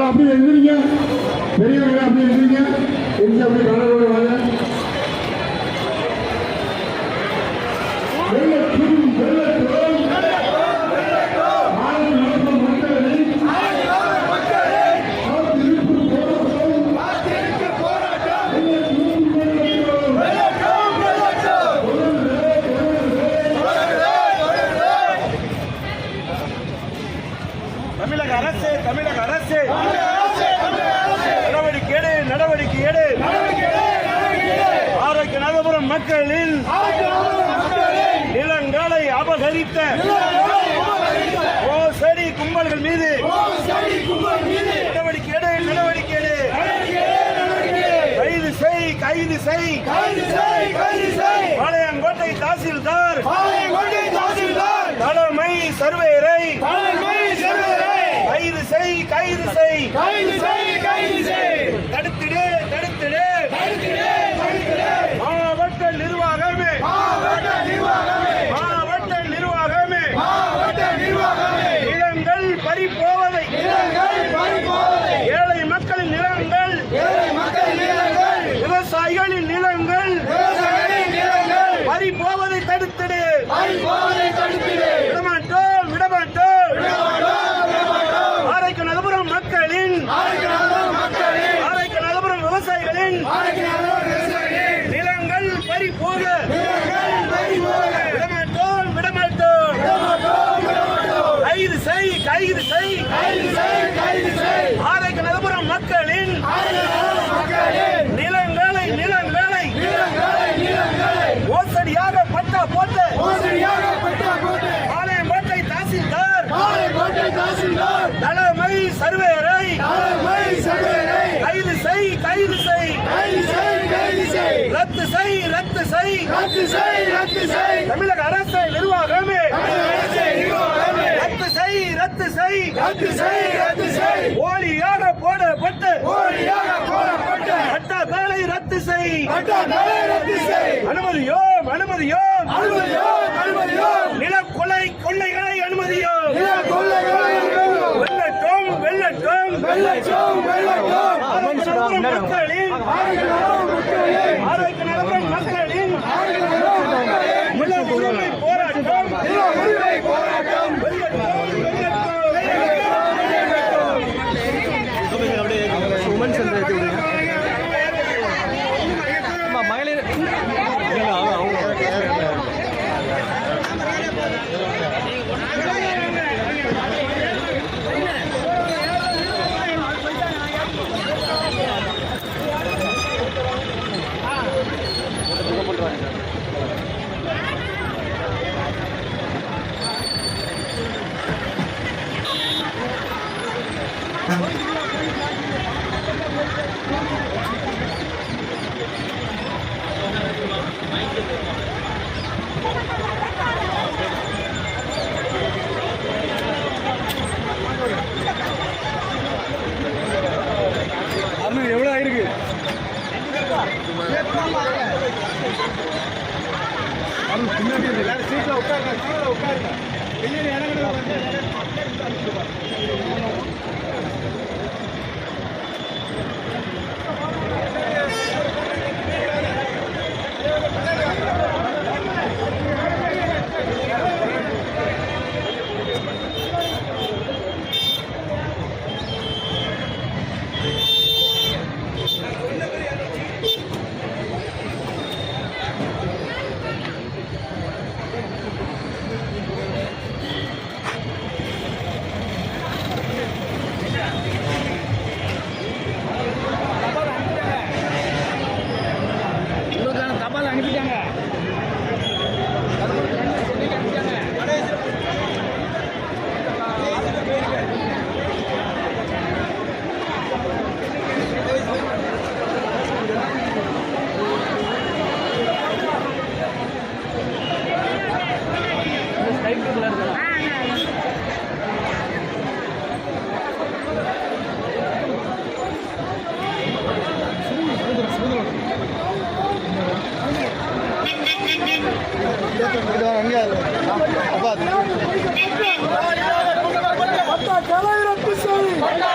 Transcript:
அப்படி எழுதுறீங்க பெரியவங்க அப்படி எழுதுறீங்க எந்த அப்படி கலரோட வாங்க தமிழக அரசு நடவடிக்கை எடு ஆரோக்கியநாதபுரம் மக்களின் நிலங்களை அபகரித்த மோசடி கும்பல்கள் மீது நடவடிக்கை எடு கைது செய் பாளையங்கோட்டை தாசில்தார் தலைமை சர்வேரை கைது செய் தடுத்திடு மாவட்ட நிர்வாகமே நிலங்கள் பறிப்போவதை ஏழை மக்களின் நிலங்கள் விவசாயிகளின் நிலங்கள் பறிப்போவதை தடுத்திடு விடமாட்டோம் ஆரோக்கியநாதபுரம் மக்களின் ஆரோக்கியநாதபுரம் விவசாயிகளின் நிலங்கள் பறிபோக விடமாட்டோம் கைது செய் ஆரோக்கியநாதபுரம் மக்களின் நிலங்களை மோசடியாக பட்டா போட்டு பாளையங்கோட்டை தாசில்தார் தலைமை சர்வேரை கைது செய் ரத்து செய் தமிழக அரசு நிர்வாகமே ரத்து செய் ஓலியாக போடப்பட்டு சட்டங்களை ரத்து செய் அனுமதியோம் கொள்ளைகளை அனுமதியோம் வெள்ளட்டும் மக்களின் ஆரோக்கியநாதபுரம் மக்களின் உரிமை போராட்டம் எவ்வளவு ஆயிருக்கு பின்னாடி எல்லாரும் சீட்ல உட்காருங்க பட்டா கலை ரத்து செய்